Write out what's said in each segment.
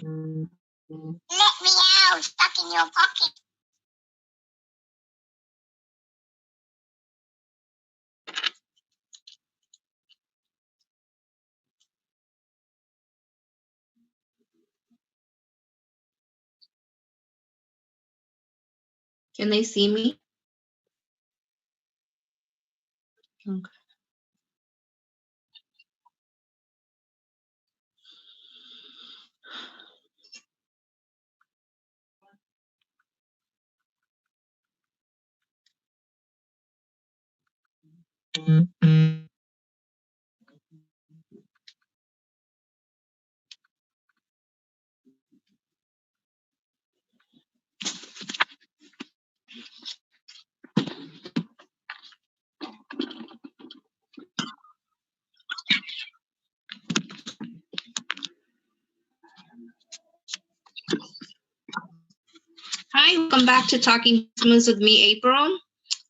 Let me out, stuck in your pocket. Can they see me? Okay. Hi, welcome back to Talking Smooths with me, April.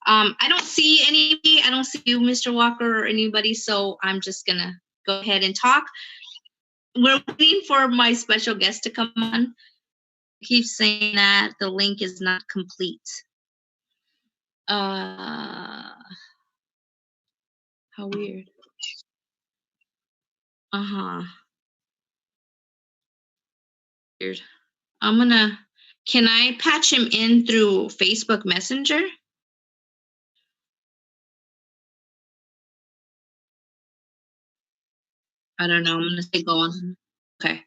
I don't see anybody. I don't see you, Mr. Walker, or anybody, so I'm just going to go ahead and talk. We're waiting for my special guest to come on. Keep saying that the link is not complete. How weird. Weird. Can I patch him in through Facebook Messenger? I don't know. I'm gonna say go on. Okay.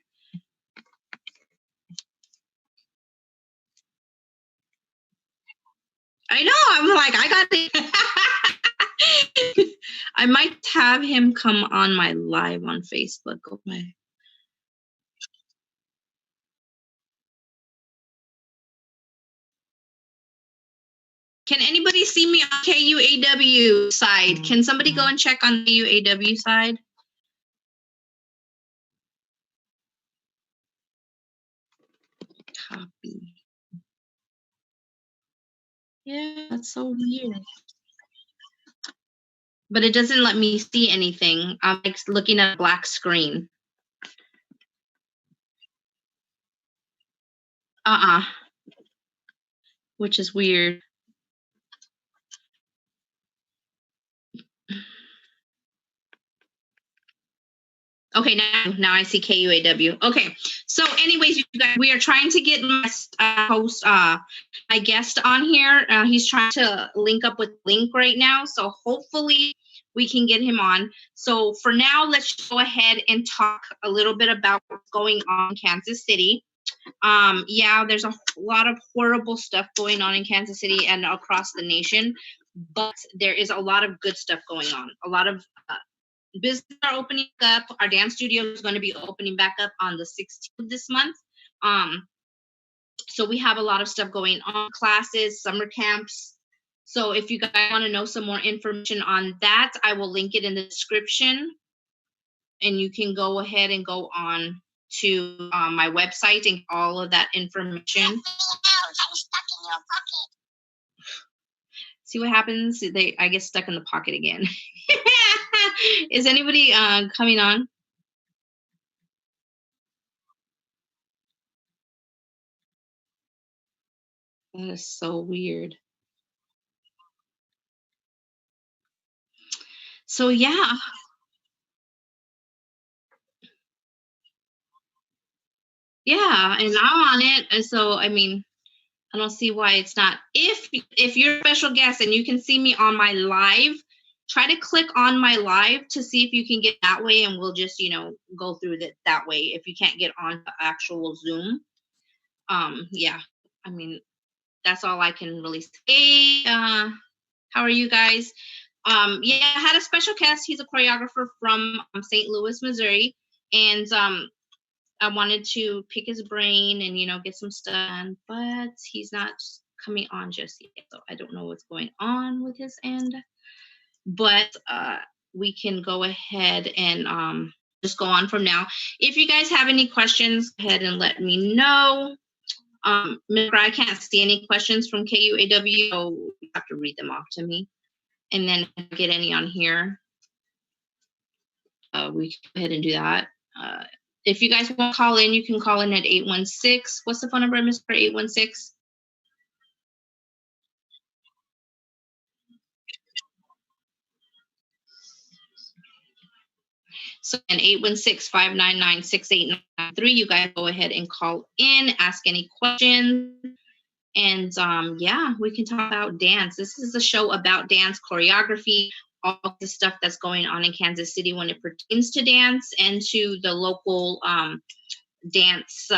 I know. I'm like, I got it. I might have him come on my live on Facebook. Okay. Can anybody see me on KUAW side? Can somebody go and check on the KUAW side? Copy. Yeah, that's so weird. But it doesn't let me see anything. I'm like looking at a black screen. Which is weird. Okay, now I see KUAW. Okay, so anyways, you guys, we are trying to get my guest on here. He's trying to link up with Link right now, so hopefully we can get him on. So for now, let's go ahead and talk a little bit about what's going on in Kansas City. Yeah, there's a lot of horrible stuff going on in Kansas City and across the nation, but there is a lot of good stuff going on. A lot of businesses are opening up. Our dance studio is going to be opening back up on the 16th of this month. So we have a lot of stuff going on, classes, summer camps. So if you guys want to know some more information on that, I will link it in the description. And you can go ahead and go on to my website and all of that information. See what happens? I get stuck in the pocket again. Is anybody coming on? That is so weird. So yeah. Yeah, and I'm on it. And so I mean, I don't see why it's not. If you're a special guest and you can see me on my live, try to click on my live to see if you can get that way, and we'll just, go through that way if you can't get on the actual Zoom. Yeah, I mean, that's all I can really say. How are you guys? Yeah, I had a special guest. He's a choreographer from St. Louis, Missouri, and I wanted to pick his brain and, get some stuff done, but he's not coming on just yet. So I don't know what's going on with his end, but we can go ahead and just go on from now. If you guys have any questions, go ahead and let me know. I can't see any questions from KUAW, so you have to read them off to me. And then get any on here. We can go ahead and do that. If you guys want to call in, you can call in at 816. What's the phone number, Mr. 816? So, and 816-599-6893. You guys go ahead and call in, ask any questions. And yeah, we can talk about dance. This is a show about dance, choreography, all the stuff that's going on in Kansas City when it pertains to dance and to the local dance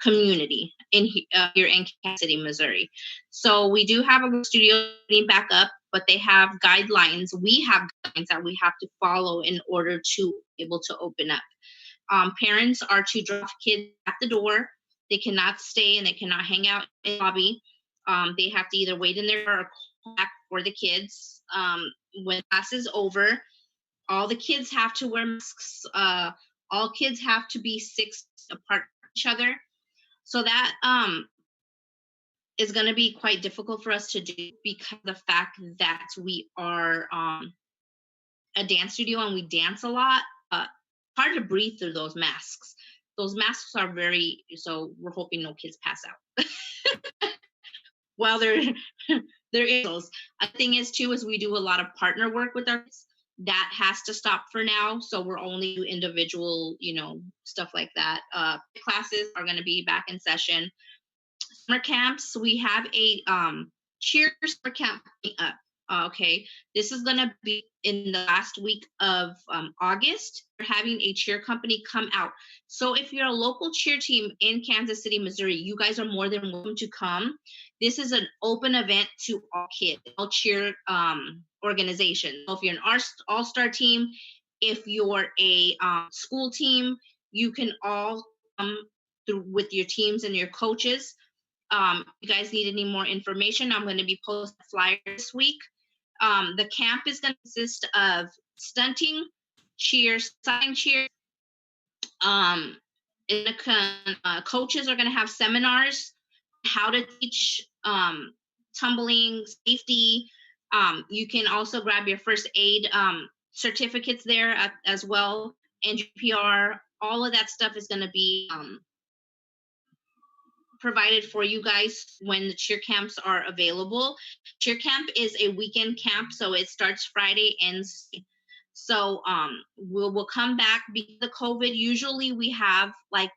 community here in Kansas City, Missouri. So we do have a studio getting back up, but they have guidelines. We have guidelines that we have to follow in order to be able to open up. Parents are to drop kids at the door. They cannot stay and they cannot hang out in the lobby. They have to either wait in there or call back for the kids. When class is over, all the kids have to wear masks. All kids have to be 6 apart from each other. So that is going to be quite difficult for us to do because of the fact that we are a dance studio and we dance a lot. Hard to breathe through those masks. Those masks are so we're hoping no kids pass out while they're in those. The thing is too is we do a lot of partner work with our kids. That has to stop for now. So we're only individual, stuff like that. Classes are going to be back in session. Summer camps, we have a cheer summer camp coming up. Okay, this is going to be in the last week of August. We're having a cheer company come out. So if you're a local cheer team in Kansas City, Missouri, you guys are more than welcome to come. This is an open event to all kids, all cheer organizations. So if you're an all-star team, if you're a school team, you can all come through with your teams and your coaches. You guys need any more information, I'm going to be posting a flyer this week. The camp is going to consist of stunting, cheers, sign cheers. Coaches are going to have seminars how to teach tumbling, safety. You can also grab your first aid certificates there as well, and GPR. All of that stuff is going to be provided for you guys when the cheer camps are available. Cheer camp is a weekend camp, so it starts Friday, ends. So we'll come back because of COVID. Usually we have a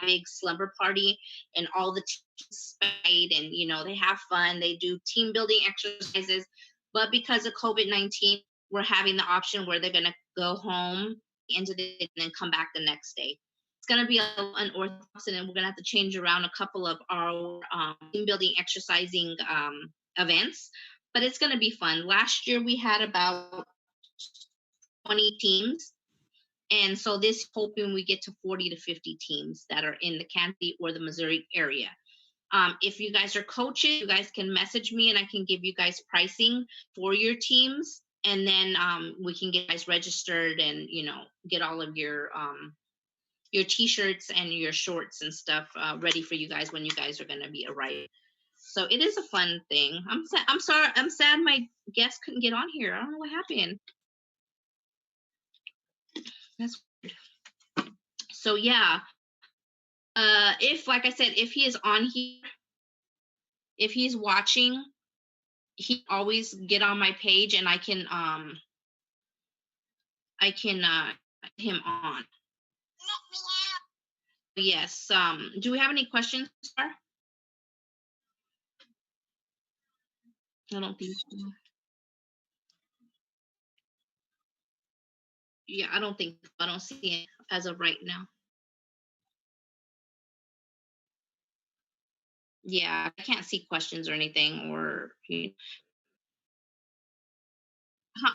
big slumber party and all the teams fight and they have fun. They do team building exercises, but because of COVID-19, we're having the option where they're gonna go home into the and then come back the next day. It's going to be unorthodox, and we're going to have to change around a couple of our team building exercising events, but it's going to be fun. Last year we had about 20 teams, and so this hoping we get to 40 to 50 teams that are in the Kansas or the Missouri area. If you guys are coaches, you guys can message me and I can give you guys pricing for your teams, and then we can get you guys registered and get all of your t-shirts and your shorts and stuff ready for you guys when you guys are going to be arriving. So it is a fun thing. I'm sad my guest couldn't get on here. I don't know what happened. That's weird. So yeah, if, like I said, if he is on here, if he's watching, he always get on my page and I can get him on. Yes. Do we have any questions, Star? I don't think so. Yeah, I don't think I don't see it as of right now. Yeah, I can't see questions or anything or Huh,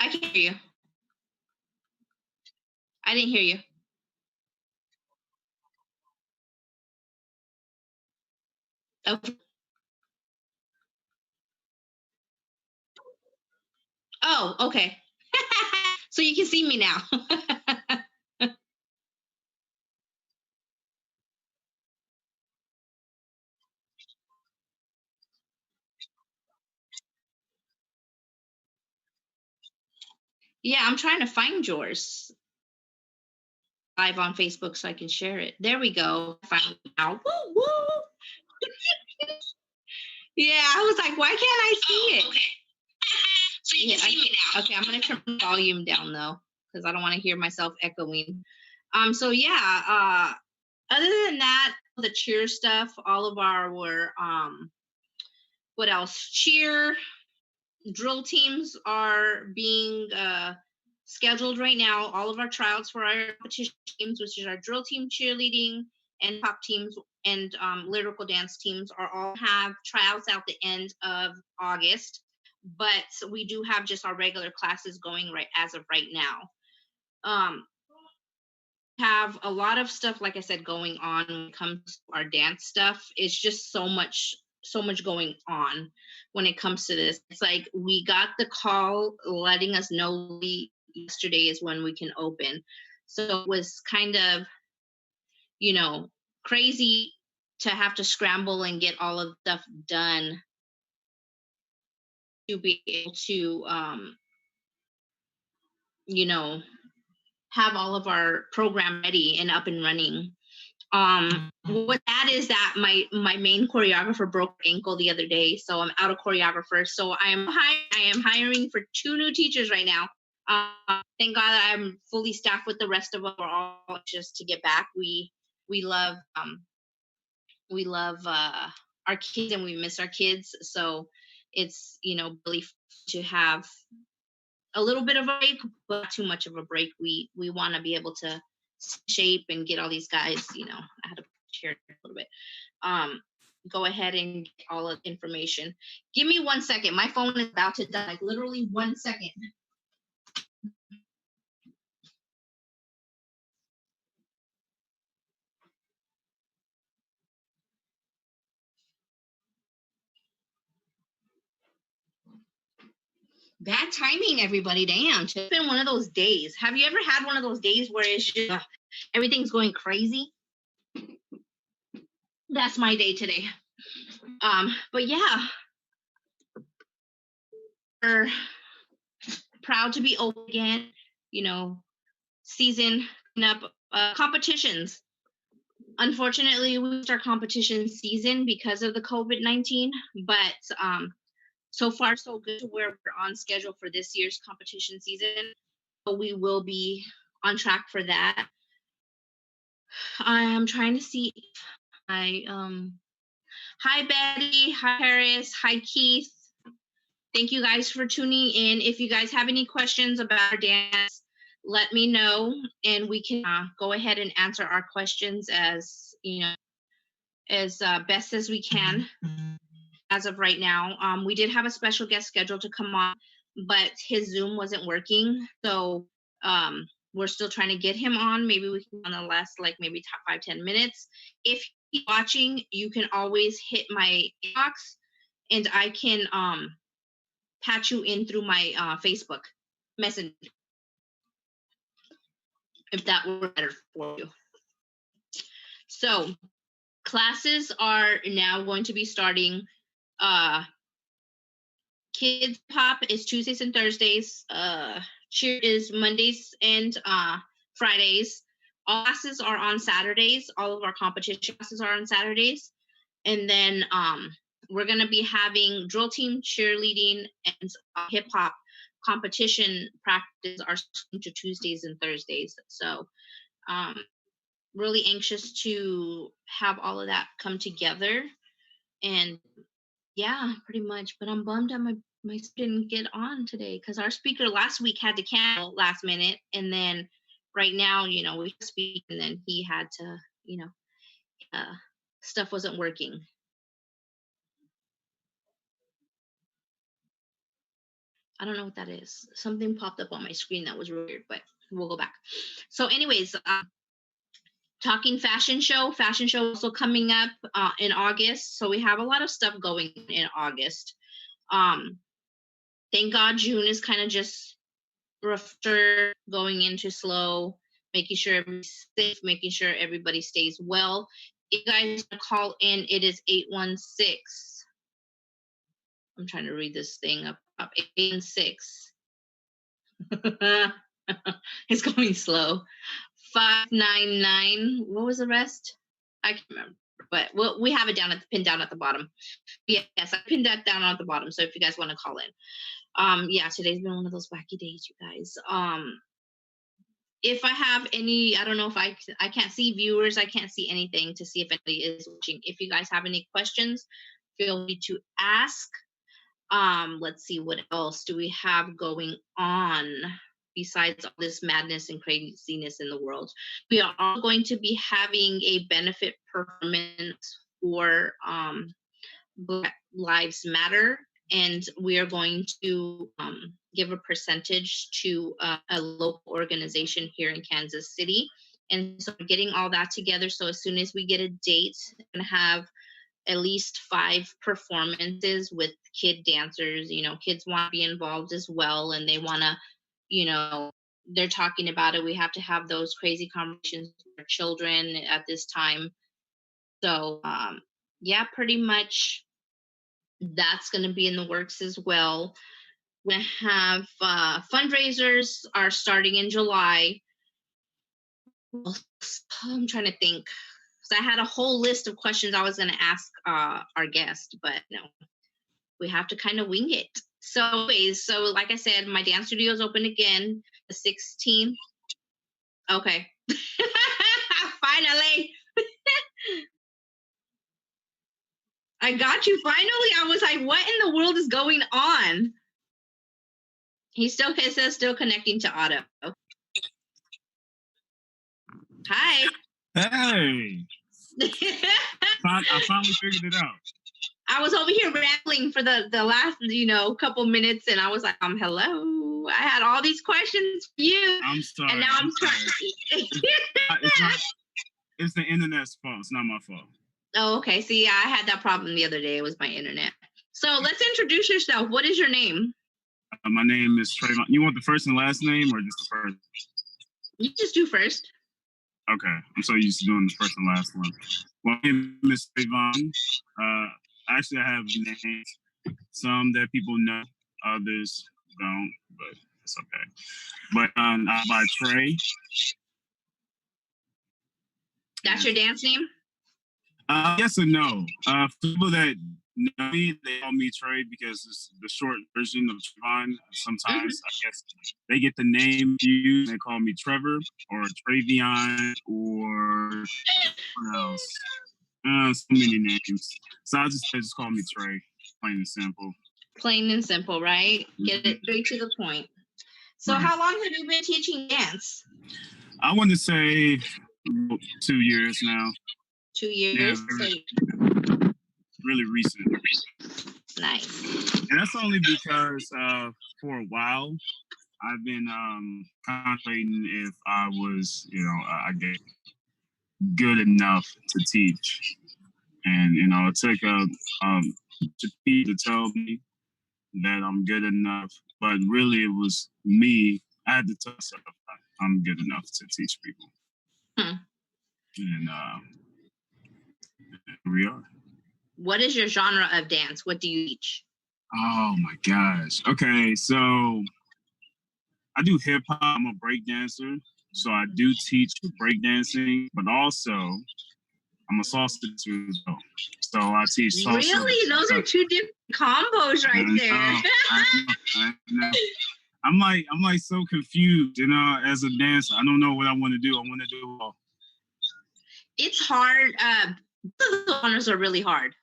I can hear you. I didn't hear you. Oh, oh, okay. So you can see me now. Yeah, I'm trying to find yours. live on Facebook so I can share it. There we go. Finally now. Woo, woo. Yeah, I was like, why can't I see it? Okay. So you can see me now. Okay, I'm gonna turn the volume down though, because I don't want to hear myself echoing. So yeah, other than that, the cheer stuff, all of our were what else? Cheer drill teams are being scheduled right now. All of our tryouts for our competition teams, which is our drill team, cheerleading, and pop teams and lyrical dance teams, are all have tryouts at the end of August. But we do have just our regular classes going right as of right now. Have a lot of stuff, like I said, going on when it comes to our dance stuff. It's just so much going on when it comes to this. It's like we got the call letting us know yesterday is when we can open. So it was kind of, crazy to have to scramble and get all of the stuff done to be able to, have all of our program ready and up and running. What that is that my main choreographer broke her ankle the other day, so I'm out of choreographer. So I am hiring for 2 new teachers right now. Thank God that I'm fully staffed with the rest of them. We're all just to get back. We love our kids and we miss our kids. So it's really to have a little bit of a break, but not too much of a break. We want to be able to shape and get all these guys. I had to share a little bit. Go ahead and get all of the information. Give me 1 second. My phone is about to die. Like literally 1 second. Bad timing, everybody. Damn, it's been one of those days. Have you ever had one of those days where it's just everything's going crazy? That's my day today. But yeah, we're proud to be open again. Season up competitions. Unfortunately, we missed our competition season because of the COVID-19, but so far so good to where we're on schedule for this year's competition season. So we will be on track for that. I'm trying to see if hi Betty, hi Harris, hi Keith. Thank you guys for tuning in. If you guys have any questions about our dance, let me know and we can go ahead and answer our questions as best as we can. As of right now, we did have a special guest scheduled to come on, but his Zoom wasn't working. So we're still trying to get him on. Maybe we can on the last, like maybe top 5-10 minutes. If you're watching, you can always hit my inbox and I can patch you in through my Facebook Messenger, if that were better for you. So classes are now going to be starting. Kids Pop is Tuesdays and Thursdays. Cheer is Mondays and Fridays. All classes are on Saturdays. All of our competition classes are on Saturdays. And then we're going to be having drill team, cheerleading, and hip hop competition practice are to Tuesdays and Thursdays. So really anxious to have all of that come together. And yeah, pretty much. But I'm bummed that my didn't get on today because our speaker last week had to cancel last minute, and then right now, we speak, and then he had to, stuff wasn't working. I don't know what that is. Something popped up on my screen that was weird, but we'll go back. So, anyways, talking fashion show also coming up in August. So we have a lot of stuff going in August. Thank God June is kind of just rougher, going into slow, making sure everybody's safe, making sure everybody stays well. If you guys want to call in, it is 816. I'm trying to read this thing up 816. It's going slow. 599. What was the rest? I can't remember, but we have it pinned down at the bottom. Yes, I pinned that down at the bottom. So if you guys want to call in, yeah, today's been one of those wacky days, you guys. If I have any, I don't know if I can't see viewers, I can't see anything to see if anybody is watching. If you guys have any questions, feel free to ask. Let's see, what else do we have going on besides all this madness and craziness in the world? We are all going to be having a benefit performance for Black Lives Matter, and we are going to give a percentage to a local organization here in Kansas City. And so we're getting all that together. So as soon as we get a date, and have at least 5 performances with kid dancers. You know, kids want to be involved as well, and they want to, you know, they're talking about it. We have to have those crazy conversations with our children at this time. So yeah, pretty much that's going to be in the works as well. We have fundraisers are starting in July. I'm trying to think. So I had a whole list of questions I was going to ask our guest, but no, we have to kind of wing it. So anyways, so like I said, my dance studio is open again, the 16th. Okay. Finally. I got you. Finally, I was like, what in the world is going on? He says still connecting to Otto. Hi. Hey. I finally figured it out. I was over here rambling for the last, couple minutes, and I was like, hello. I had all these questions for you. I'm sorry. And now I'm trying. It's the internet's fault. It's not my fault. Oh, okay. See, I had that problem the other day. It was my internet. So let's introduce yourself. What is your name? My name is Trayvon. You want the first and last name or just the first? You just do first. Okay. I'm so used to doing the first and last one. My name is Trayvon. Actually, I have names. Some that people know, others don't, but it's okay. But I'm by Trey. That's your dance name? Yes and no. For people that know me, they call me Trey because it's the short version of Trayvon. Sometimes I guess they get the name used. They call me Trevor or Travion or what else? So many names. So I just call me Trey, plain and simple. Plain and simple, right? Get it straight to the point. So how long have you been teaching dance? I want to say 2 years now. 2 years? Yeah, really recent. Nice. And that's only because for a while, I've been contemplating if I was, I get good enough to teach. And, it took to tell me that I'm good enough. But really, it was me. I had to tell myself I'm good enough to teach people. And here we are. What is your genre of dance? What do you teach? Oh, my gosh. Okay, so I do hip-hop. I'm a break dancer. So I do teach breakdancing, but also I'm a salsa dancer as well. So I teach salsa. Really? Those are 2 different combos right there. I know. I'm like so confused, as a dancer. I don't know what I want to do. I want to do all. It's hard. The genres are really hard.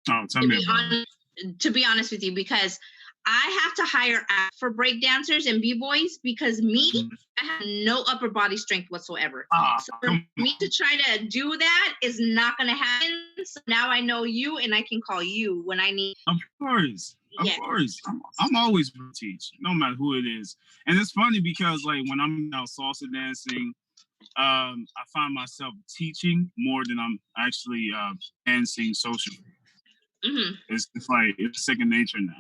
Oh, tell me about it. To be honest with you, because I have to hire for break dancers and b-boys because I have no upper body strength whatsoever. So for me to try to do that is not going to happen. So now I know you, and I can call you when I need. Of course. Of course. I'm always going to teach, no matter who it is. And it's funny because, like, when I'm out salsa dancing, I find myself teaching more than I'm actually dancing socially. It's like, it's second nature now.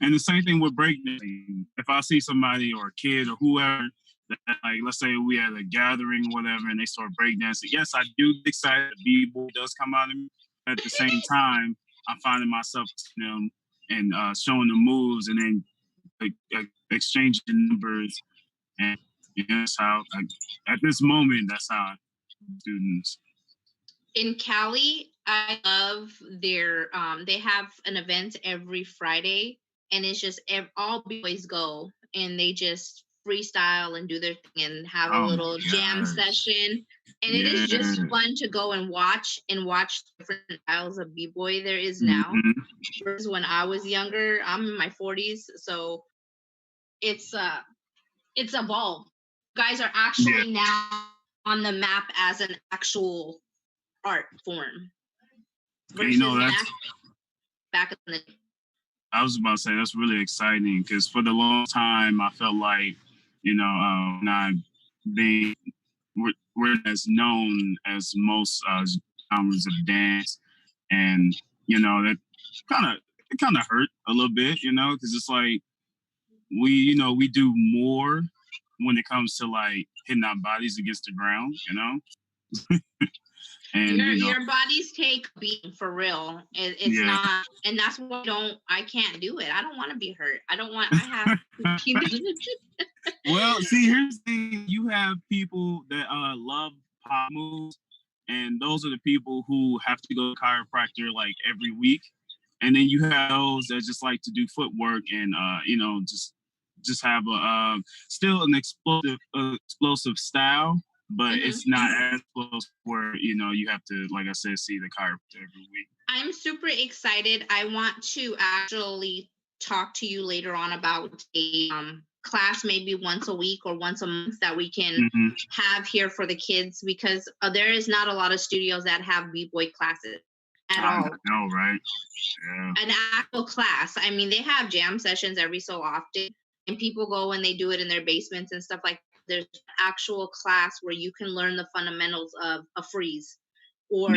And the same thing with breakdancing. If I see somebody or a kid or whoever, that, like, let's say we had a gathering or whatever, and they start breakdancing, yes, I do get excited. The b-boy does come out of me. At the same time, I'm finding myself teaching them and showing the moves and then exchanging numbers. And that's how, at this moment, that's how students. In Cali, I love their they have an event every Friday, and it's just all boys go and they just freestyle and do their thing and have a Oh little my jam gosh. session. And it is just fun to go and watch different styles of b-boy there is now. Mhm. Versus when I was younger. I'm in my 40s, so it's evolved. Guys are actually now on the map as an actual art form. You know, that's back in the I was about to say that's really exciting because for the long time I felt like, you know, not being we're as known as most genres of dance, and you know that kind of hurt a little bit, you know, because it's like we do more when it comes to like hitting our bodies against the ground, you know. And your bodies take beating for real. It's not, and that's why I can't do it. I don't want to be hurt. I have Well, see, here's the thing. You have people that love pop moves, and those are the people who have to go to chiropractor like every week. And then you have those that just like to do footwork and you know, just have a still an explosive style, but it's not as close where you know you have to, like I said, see the chiropractor every week. I'm super excited. I want to actually talk to you later on about a class maybe once a week or once a month that we can have here for the kids, because there is not a lot of studios that have b-boy classes at all. No, right? Yeah. An actual class. I mean, they have jam sessions every so often, and people go and they do it in their basements and stuff like that. There's an actual class where you can learn the fundamentals of a freeze, or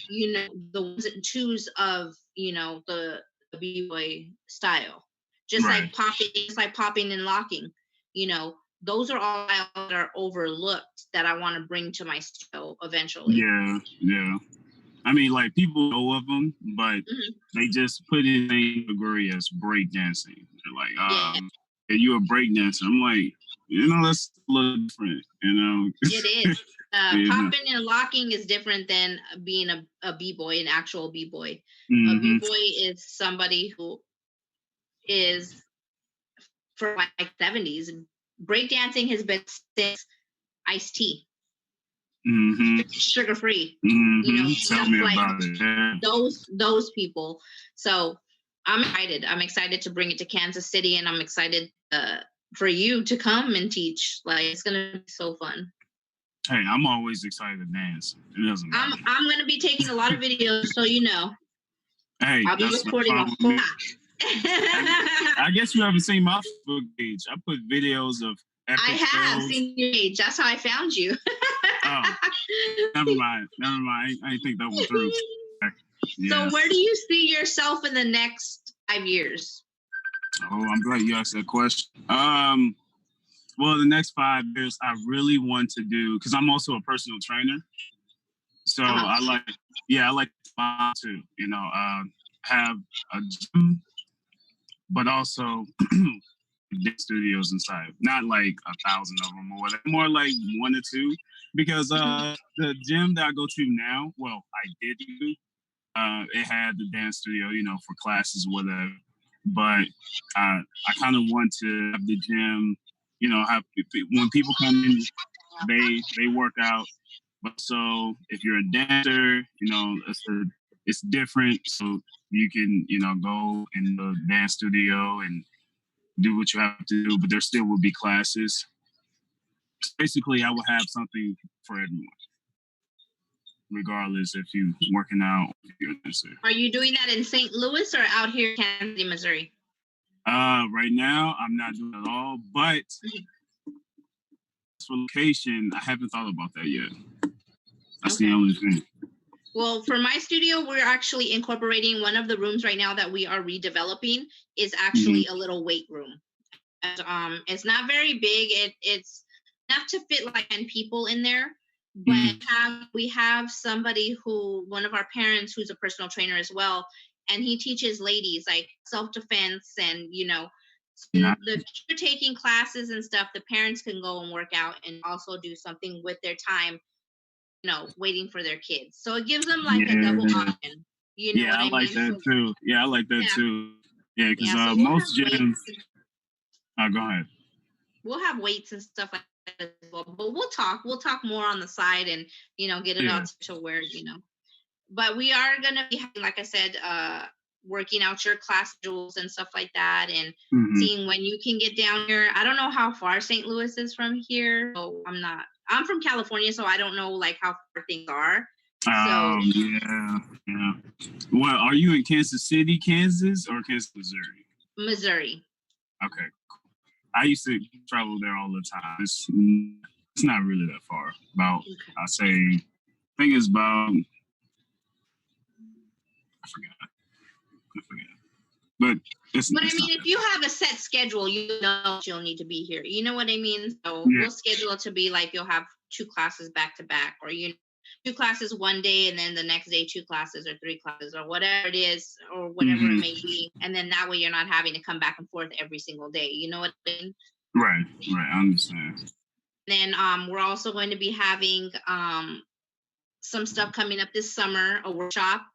you know, the ones and twos of, you know, the b-boy style, just like popping and locking. You know, those are all that are overlooked that I want to bring to my show eventually. Yeah. I mean, like, people know of them, but they just put in a category as breakdancing. They're like, are you a breakdancer? I'm like, you know, that's a little different, you know. It is. Popping and locking is different than being a b-boy, an actual b-boy. A b-boy is somebody who is from like 70s. Breakdancing has been since Ice-T. Sugar free. You know, tell me like about it. Those people. So I'm excited to bring it to Kansas City, and I'm excited for you to come and teach. Like, it's gonna be so fun. Hey, I'm always excited to dance. It doesn't matter. I'm gonna be taking a lot of videos, so you know. Hey, I'll be recording a whole lot. I guess you haven't seen my Facebook page. I put videos of epic I have shows. seen your page. That's how I found you. Oh, never mind. I didn't think that one through. So where do you see yourself in the next 5 years? Oh, I'm glad you asked that question. Well, the next 5 years, I really want to do, because I'm also a personal trainer. So I like to, you know, have a gym, but also studios inside. Not like 1,000 of them or whatever, more like 1 or 2. Because the gym that I go to now, well, I did do, it had the dance studio, you know, for classes or whatever. But I kind of want to have the gym, you know, when people come in, they work out. But so if you're a dancer, you know, it's different. So you can, you know, go in the dance studio and do what you have to do, but there still will be classes. Basically, I will have something for everyone, regardless if you're working out or if you're a dancer. Are you doing that in St. Louis or out here in Kansas City, Missouri? Right now, I'm not doing it at all, but for location, I haven't thought about that yet. That's the only thing. Well, for my studio, we're actually incorporating one of the rooms right now that we are redeveloping is actually a little weight room. And, it's not very big. It's enough to fit like 10 people in there. But we have somebody one of our parents who's a personal trainer as well, and he teaches ladies like self-defense and, you know, So Nice. the kids are taking classes and stuff. The parents can go and work out and also do something with their time, waiting for their kids. So it gives them like a double option. You know what I like mean? that too. Yeah, I like that Yeah. too. Yeah, because so most gyms. Go ahead. We'll have weights and stuff like that as well, but we'll talk more on the side and get it out to where but we are gonna be having, like I said, working out your class schedules and stuff like that, and seeing when you can get down here. I don't know how far St. Louis is from here, so I'm from California, so I don't know like how far things are. Yeah. Well, are you in Kansas City, Kansas, or Kansas, Missouri? Missouri. Okay. I used to travel there all the time. It's not really that far. About, I think it's about, I forgot. But I mean, if you have a set schedule, you'll need to be here. You know what I mean? So we'll schedule it to be like you'll have 2 classes back to back, or 2 classes one day, and then the next day 2 classes or 3 classes or whatever it is, or whatever it may be. And then that way you're not having to come back and forth every single day. You know what I mean? Right. I understand. Then we're also going to be having some stuff coming up this summer, a workshop.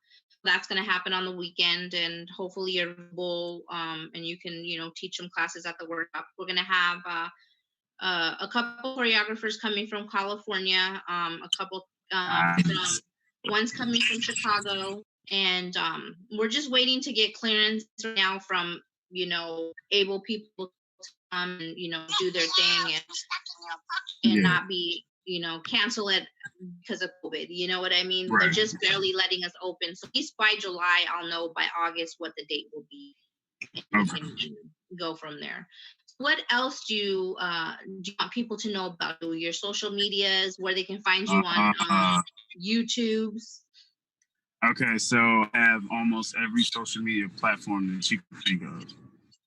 That's going to happen on the weekend, and hopefully you're able and you can teach some classes at the workshop. We're going to have a couple choreographers coming from California, a couple one's coming from Chicago, and we're just waiting to get clearance right now from able people to come and do their thing and not be cancel it because of COVID. You know what I mean? Right. They're just barely letting us open. So at least by July, I'll know by August what the date will be. And we can go from there. What else do you want people to know about you? Your social medias, where they can find you on YouTubes? Okay, so I have almost every social media platform that you can think of.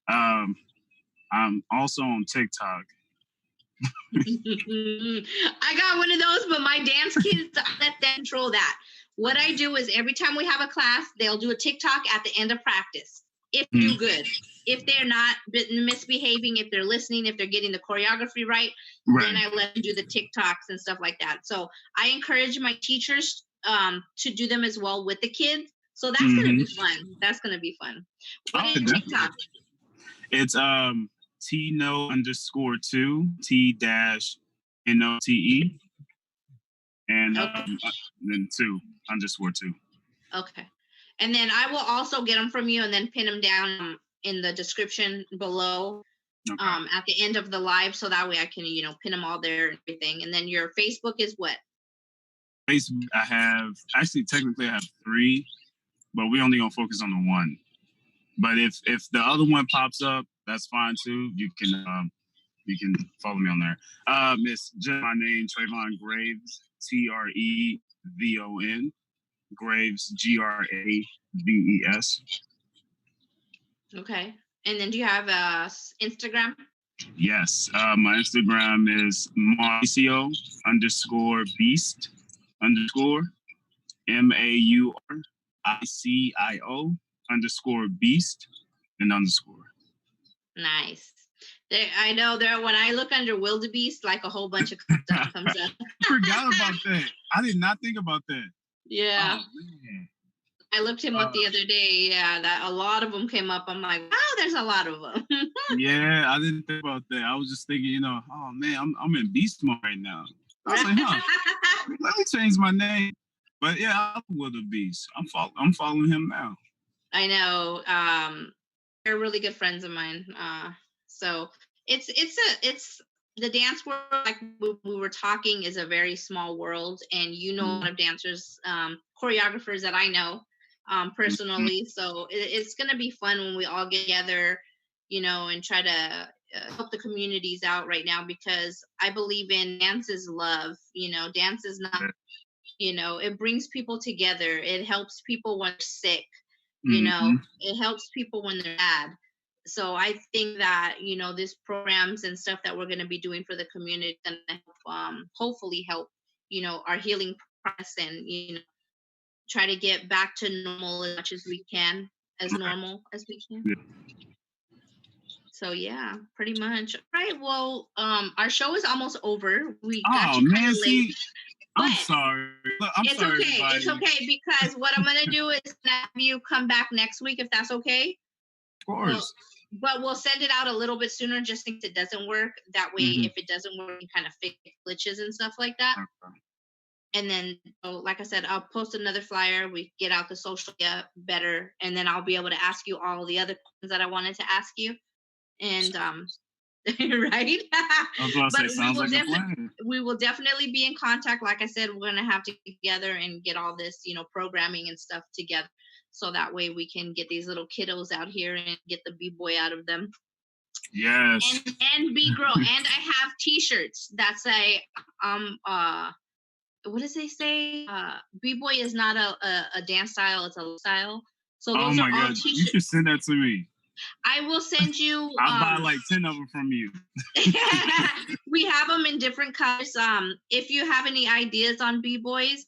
I'm also on TikTok. I got one of those, but my dance kids, I let them control that. What I do is every time we have a class, they'll do a TikTok at the end of practice. If they do good. If they're not misbehaving, if they're listening, if they're getting the choreography right, then I let them do the TikToks and stuff like that. So I encourage my teachers to do them as well with the kids. So that's going to be fun. That's going to be fun. What is TikTok? It's Tno_2, T-NOTE, and then 2_2. Okay. And then I will also get them from you and then pin them down in the description below at the end of the live. So that way I can, pin them all there and everything. And then your Facebook is what? Facebook, technically I have 3, but we only gonna focus on the one. But if the other one pops up, that's fine too. You can follow me on there. Miss, just my name, Trayvon Graves, Trevon Graves, Graves. Okay. And then do you have Instagram? Yes. My Instagram is Mauricio _Beast _MAURICIO _Beast and _. Nice. I know when I look under wildebeest, like a whole bunch of stuff comes up. I forgot about that. I did not think about that. Yeah. Oh, man. I looked him up the other day. Yeah, that a lot of them came up. I'm like, wow, there's a lot of them. Yeah, I didn't think about that. I was just thinking, oh man, I'm in beast mode right now. I was like, let me change my name. But yeah, I'm wildebeest. I'm following him now. I know. They're really good friends of mine. So it's the dance world, like we were talking, is a very small world, and a lot of dancers, choreographers that I know personally. So it's gonna be fun when we all get together, and try to help the communities out right now, because I believe in dance is love. Dance is not, it brings people together. It helps people when they're sick. It helps people when they're sad. So I think that, these programs and stuff that we're going to be doing for the community and hopefully help, our healing process and, try to get back to normal as much as we can, as normal as we can. Yeah. So yeah, pretty much. All right. Well, our show is almost over. We got Oh you kind man, of late. see, I'm But sorry. Look, I'm it's sorry, okay. everybody. It's okay because what I'm gonna do is have you come back next week if that's okay. Of course. But we'll send it out a little bit sooner just in case it doesn't work. That way, if it doesn't work, you kind of fix glitches and stuff like that. Okay. And then, like I said, I'll post another flyer. We get out the social media better, and then I'll be able to ask you all the other questions that I wanted to ask you. And right? I was going to say, But sounds like a plan. we will definitely be in contact. Like I said, we're gonna have to get together and get all this, programming and stuff together, so that way we can get these little kiddos out here and get the b-boy out of them. Yes. And b-girl. And I have T-shirts that say, what does they say? B-boy is not a dance style; it's a style. So those are all T-shirts. You should send that to me. I will send you. I'll buy like 10 of them from you. We have them in different colors. If you have any ideas on b-boys,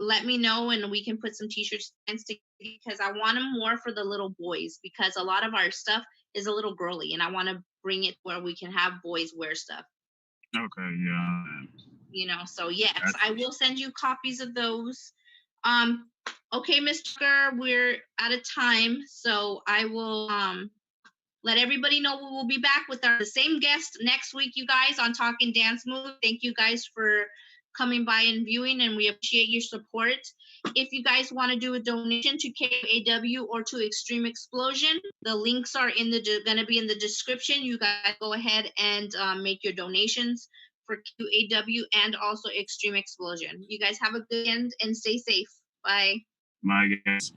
let me know and we can put some T-shirts together, because I want them more for the little boys, because a lot of our stuff is a little girly, and I want to bring it where we can have boys wear stuff. Okay, yeah. So yes, I will send you copies of those. Okay, Mr. We're out of time, so I will let everybody know we will be back with the same guest next week, you guys, on Talking Dance Move. Thank you guys for coming by and viewing, and we appreciate your support. If you guys want to do a donation to KUAW or to Extreme Explosion, the links are going to be in the description. You guys go ahead and make your donations for KUAW and also Extreme Explosion. You guys have a good end and stay safe. Bye. My guess.